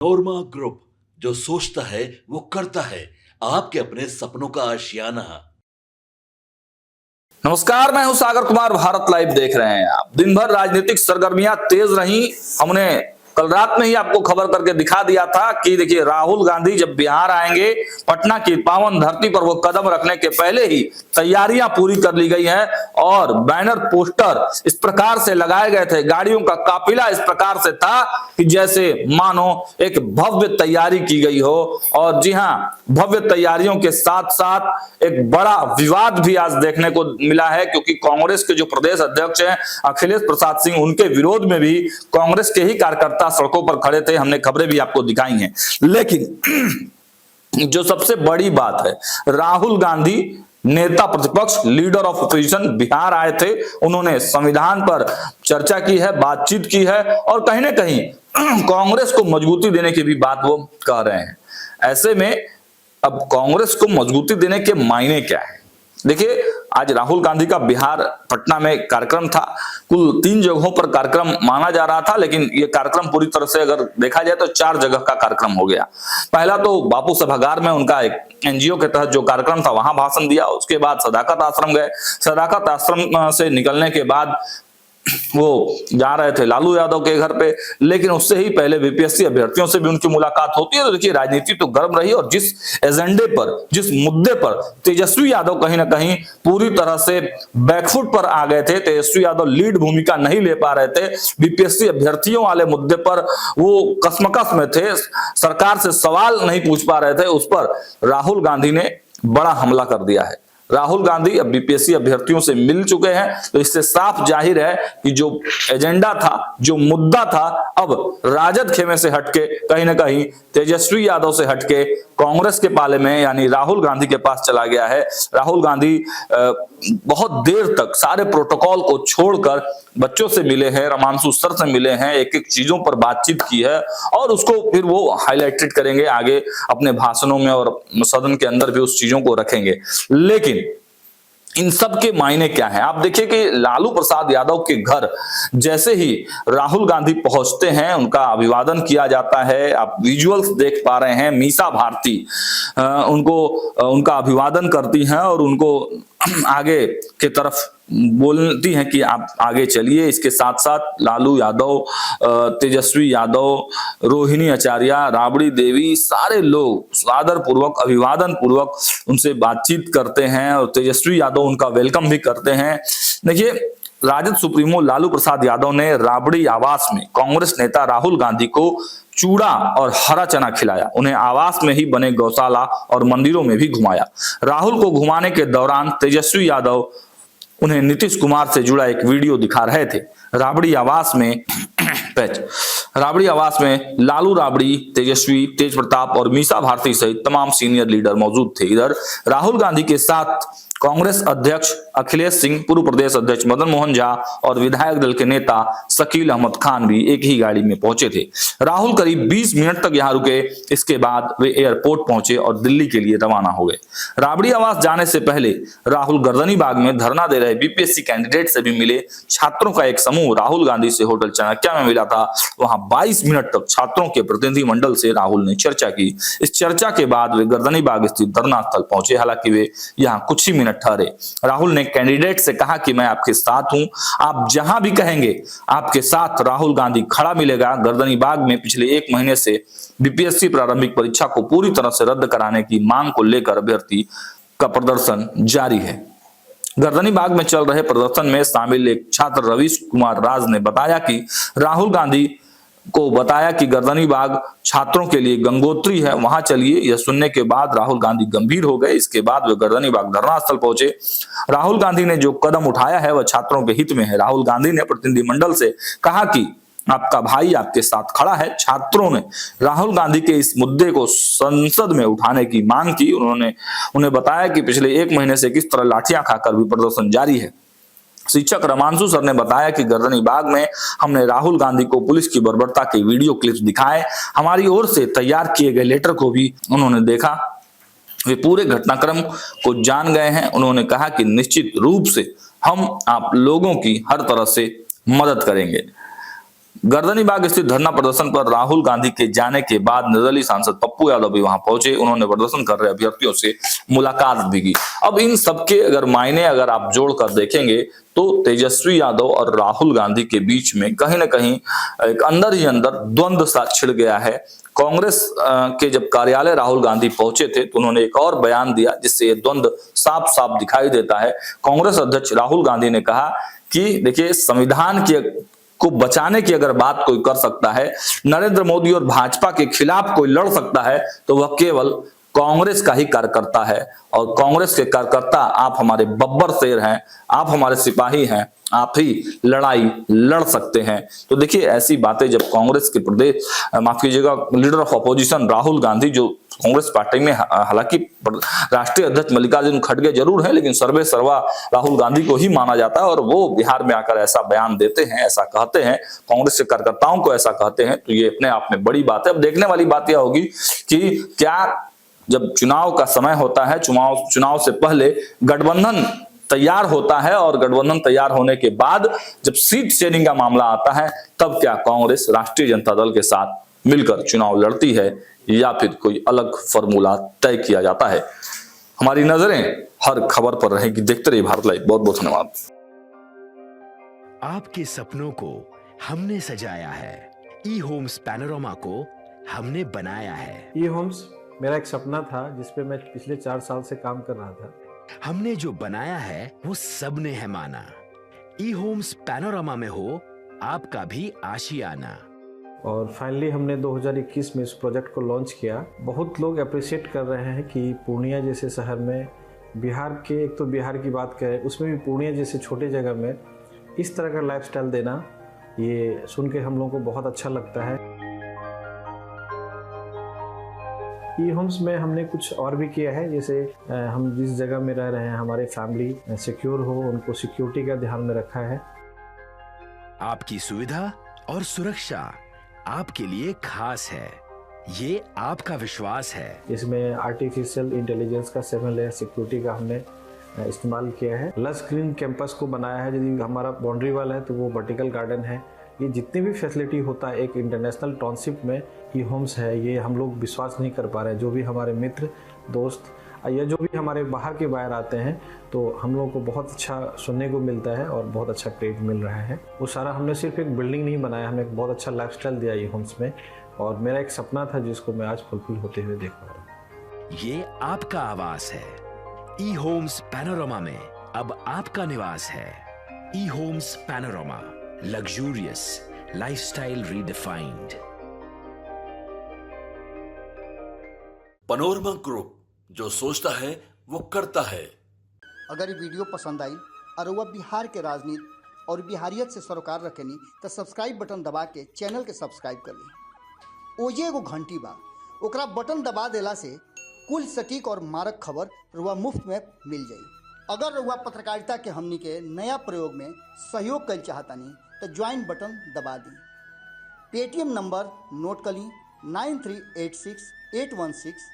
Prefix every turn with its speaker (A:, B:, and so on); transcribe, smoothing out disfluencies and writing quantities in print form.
A: नोरमा group, जो सोचता है वो करता है। आपके अपने सपनों का आशियाना।
B: नमस्कार, मैं हूं सागर कुमार। भारत लाइव देख रहे हैं आप। दिन भर राजनीतिक सरगर्मियां तेज रही। हमने कल रात में ही आपको खबर करके दिखा दिया था कि देखिए, राहुल गांधी जब बिहार आएंगे, पटना की पावन धरती पर वो कदम रखने के पहले ही तैयारियां पूरी कर ली गई हैं और बैनर पोस्टर इस प्रकार से लगाए गए थे, गाड़ियों का काफिला इस प्रकार से था कि जैसे मानो एक भव्य तैयारी की गई हो। और जी हां, भव्य तैयारियों के साथ साथ एक बड़ा विवाद भी आज देखने को मिला है, क्योंकि कांग्रेस के जो प्रदेश अध्यक्ष हैं अखिलेश प्रसाद सिंह, उनके विरोध में भी कांग्रेस के ही कार्यकर्ता सड़कों पर खड़े थे। हमने खबरें भी आपको दिखाई हैं। लेकिन जो सबसे बड़ी बात है, राहुल गांधी नेता प्रतिपक्ष, लीडर ऑफ ओपोजिशन बिहार आए थे। उन्होंने संविधान पर चर्चा की है, बातचीत की है और कहीं ना कहीं कांग्रेस को मजबूती देने की भी बात वो कह रहे हैं। ऐसे में अब कांग्रेस को मजबूती देने के मायने क्या है? देखिए, आज राहुल गांधी का बिहार पटना में कार्यक्रम था। कुल 3 जगहों पर कार्यक्रम माना जा रहा था, लेकिन यह कार्यक्रम पूरी तरह से अगर देखा जाए तो 4 जगह का कार्यक्रम हो गया। पहला तो बापू सभागार में उनका एक एनजीओ के तहत जो कार्यक्रम था वहां भाषण दिया। उसके बाद सदाकत आश्रम गए। सदाकत आश्रम से निकलने के बाद वो जा रहे थे लालू यादव के घर पे, लेकिन उससे ही पहले बीपीएससी अभ्यर्थियों से भी उनकी मुलाकात होती है। तो देखिए, राजनीति तो गर्म रही और जिस एजेंडे पर, जिस मुद्दे पर तेजस्वी यादव कहीं ना कहीं पूरी तरह से बैकफुट पर आ गए थे, तेजस्वी यादव लीड भूमिका नहीं ले पा रहे थे, बीपीएससी अभ्यर्थियों वाले मुद्दे पर वो कसमकस में थे, सरकार से सवाल नहीं पूछ पा रहे थे, उस पर राहुल गांधी ने बड़ा हमला कर दिया है। राहुल गांधी अब बीपीएससी अभ्यर्थियों से मिल चुके हैं, तो इससे साफ जाहिर है कि जो एजेंडा था, जो मुद्दा था, अब राजद खेमे से हटके कहीं ना कहीं तेजस्वी यादव से हटके कांग्रेस के पाले में यानी राहुल गांधी के पास चला गया है। राहुल गांधी बहुत देर तक सारे प्रोटोकॉल को छोड़कर बच्चों से मिले हैं, रमांशु सर से मिले हैं, एक एक चीजों पर बातचीत की है और उसको फिर वो हाईलाइटेड करेंगे आगे अपने भाषणों में और सदन के अंदर भी उस चीजों को रखेंगे। लेकिन इन सब के मायने क्या है? आप देखिए कि लालू प्रसाद यादव के घर जैसे ही राहुल गांधी पहुंचते हैं, उनका अभिवादन किया जाता है। आप विजुअल्स देख पा रहे हैं, मीसा भारती उनका अभिवादन करती हैं और उनको आगे के तरफ बोलती हैं कि आप आगे चलिए। इसके साथ साथ लालू यादव, तेजस्वी यादव, रोहिणी आचार्य, राबड़ी देवी, सारे लोग सादर पूर्वक, अभिवादन पूर्वक उनसे बातचीत करते हैं और तेजस्वी यादव उनका वेलकम भी करते हैं। देखिए, राजद सुप्रीमो लालू प्रसाद यादव ने राबड़ी आवास में कांग्रेस नेता राहुल गांधी को चूड़ा और हरा चना खिलाया। उन्हें आवास में ही बने गौशाला और मंदिरों में भी घुमाया। राहुल को घुमाने के दौरान तेजस्वी यादव उन्हें नीतीश कुमार से जुड़ा एक वीडियो दिखा रहे थे। राबड़ी आवास में लालू राबड़ी, तेजस्वी, तेज प्रताप और मीसा भारती सहित तमाम सीनियर लीडर मौजूद थे। इधर राहुल गांधी के साथ कांग्रेस अध्यक्ष अखिलेश सिंह, पूर्व प्रदेश अध्यक्ष मदन मोहन झा और विधायक दल के नेता शकील अहमद खान भी एक ही गाड़ी में पहुंचे थे। राहुल करीब 20 मिनट तक यहां रुके। इसके बाद वे एयरपोर्ट पहुंचे और दिल्ली के लिए रवाना हो गए। राबड़ी आवास जाने से पहले राहुल गर्दनी बाग में धरना दे रहे बीपीएससी कैंडिडेट से भी मिले। छात्रों का एक समूह राहुल गांधी से होटल चाणक्य में मिला था। वहां 22 मिनट तक छात्रों के प्रतिनिधिमंडल से राहुल ने चर्चा की। इस चर्चा के बाद वे गर्दनी बाग स्थित धरना स्थल पहुंचे। हालांकि वे यहां कुछ ही मिनट ठहरे। राहुल ने कैंडिडेट से कहा कि मैं आपके साथ हूं, आप जहां भी कहेंगे आपके साथ राहुल गांधी खड़ा मिलेगा। गर्दनी बाग में पिछले 1 महीने से बीपीएससी प्रारंभिक परीक्षा को पूरी तरह से रद्द कराने की मांग को लेकर अभ्यर्थी का प्रदर्शन जारी है। गर्दनी बाग में चल रहे प्रदर्शन में शामिल एक छात्र रवीश कुमार राज ने बताया कि राहुल गांधी को बताया कि गर्दनी बाग छात्रों के लिए गंगोत्री है, वहां चलिए। यह सुनने के बाद राहुल गांधी गंभीर हो गए। इसके बाद वे गर्दनी बाग धरना स्थल पहुंचे। राहुल गांधी ने जो कदम उठाया है वह छात्रों के हित में है। राहुल गांधी ने प्रतिनिधिमंडल से कहा कि आपका भाई आपके साथ खड़ा है। छात्रों ने राहुल गांधी के इस मुद्दे को संसद में उठाने की मांग की। उन्हें बताया कि पिछले 1 महीने से किस तरह लाठियां खाकर भी प्रदर्शन जारी है। शिक्षक रमांशु सर ने बताया कि गर्दनी बाग में हमने राहुल गांधी को पुलिस की बर्बरता के वीडियो क्लिप्स दिखाए। हमारी ओर से तैयार किए गए लेटर को भी उन्होंने देखा। वे पूरे घटनाक्रम को जान गए हैं। उन्होंने कहा कि निश्चित रूप से हम आप लोगों की हर तरह से मदद करेंगे। गर्दनीबाग स्थित धरना प्रदर्शन पर राहुल गांधी के जाने के बाद निर्दलीय सांसद पप्पू यादव भी वहां पहुंचे। उन्होंने प्रदर्शन कर रहे अभ्यर्थियों से मुलाकात भी की। अब इन सबके अगर मायने अगर आप जोड़कर देखेंगे तो तेजस्वी यादव और राहुल गांधी के बीच में कहीं ना कहीं एक अंदर ही अंदर द्वंद्व सा छिड़ गया है। कांग्रेस के जब कार्यालय राहुल गांधी पहुंचे थे तो उन्होंने एक और बयान दिया जिससे ये द्वंद्व साफ साफ दिखाई देता है। कांग्रेस अध्यक्ष राहुल गांधी ने कहा कि देखिए, संविधान को बचाने की अगर बात कोई कर सकता है, नरेंद्र मोदी और भाजपा के खिलाफ कोई लड़ सकता है तो वह केवल कांग्रेस का ही कार्यकर्ता है। और कांग्रेस के कार्यकर्ता आप हमारे बब्बर शेर हैं, आप हमारे सिपाही हैं, आप ही लड़ाई लड़ सकते हैं। तो देखिए, ऐसी बातें जब कांग्रेस के प्रदेश माफ कीजिएगा leader of opposition Rahul Gandhi, जो कांग्रेस पार्टी में हालांकि राष्ट्रीय अध्यक्ष मल्लिकार्जुन खड़गे जरूर है, लेकिन सर्वे सर्वा राहुल गांधी को ही माना जाता है, और वो बिहार में आकर ऐसा बयान देते हैं, ऐसा कहते हैं, कांग्रेस के कार्यकर्ताओं को ऐसा कहते हैं, तो ये अपने आप में बड़ी बात है। अब देखने वाली बात यह होगी कि क्या जब चुनाव का समय होता है, चुनाव से पहले गठबंधन तैयार होता है और गठबंधन तैयार होने के बाद जब सीट शेयरिंग का मामला आता है, तब क्या कांग्रेस राष्ट्रीय जनता दल के साथ मिलकर चुनाव लड़ती है या फिर कोई अलग फॉर्मूला तय किया जाता है। हमारी नजरें हर खबर पर रहेगी। देखते रहिए भारत लाइव। बहुत बहुत धन्यवाद।
C: आपके सपनों को हमने सजाया है, ई होम्स पैनोरमा को हमने बनाया है।
D: ई होम्स मेरा एक सपना था जिस पे मैं पिछले 4 साल से काम कर रहा था।
C: हमने जो बनाया है वो सबने है माना। ई होम्स पैनोरमा में हो आपका भी आशियाना।
D: और फाइनली हमने 2021 में इस प्रोजेक्ट को लॉन्च किया। बहुत लोग अप्रिशिएट कर रहे हैं कि पूर्णिया जैसे शहर में, बिहार के, एक तो बिहार की बात करें उसमें भी पूर्णिया जैसे छोटे जगह में इस तरह का लाइफस्टाइल देना, ये सुन के हम लोगों को बहुत अच्छा लगता है। ई होम्स में हमने कुछ और भी किया है, जैसे हम जिस जगह में रह रहे हैं हमारे फैमिली सिक्योर हो, उनको सिक्योरिटी का ध्यान में रखा है।
C: आपकी सुविधा और सुरक्षा आपके लिए खास है, ये आपका विश्वास है।
D: इसमें आर्टिफिशियल इंटेलिजेंस का 7 लेयर सिक्योरिटी का हमने इस्तेमाल किया है। लस ग्रीन कैंपस को बनाया है। यदि हमारा बाउंड्री वाल है तो वो वर्टिकल गार्डन है। ये जितनी भी फैसिलिटी होता है एक इंटरनेशनल टाउनशिप में, ई होम्स है, ये हम लोग विश्वास नहीं कर पा रहे हैं। जो भी हमारे मित्र दोस्त या जो भी हमारे बाहर के बाहर आते हैं तो हम लोगों को बहुत अच्छा सुनने को मिलता है और बहुत अच्छा क्रेडिट मिल रहा है। वो सारा हमने सिर्फ एक बिल्डिंग नहीं बनाया, हमें एक बहुत अच्छा लाइफस्टाइल दिया ई होम्स में, और मेरा एक सपना था जिसको मैं आज फुलफिल होते हुए देख पा रहा हूँ।
C: ये आपका आवास है। ई होम्स पैनोरमा में अब आपका निवास है। E Homes Panorama, luxurious lifestyle redefined.
A: Panorama group, जो सोचता है वो करता है।
E: अगर ये वीडियो पसंद आई और वह बिहार के राजनीति और बिहारियत से सरोकार रखेनी तो सब्सक्राइब बटन दबा के चैनल के सब्सक्राइब कर ली। ओजे एगो घंटी बा, ओकरा बटन दबा देला से कुल सटीक और मारक खबर रुआ मुफ्त में मिल जाई। अगर रुआ पत्रकारिता के हमनी के नया प्रयोग में सहयोग कर चाहतानी तो ज्वाइन बटन दबा दी। पेटीएम नंबर नोट कर ली 9386 816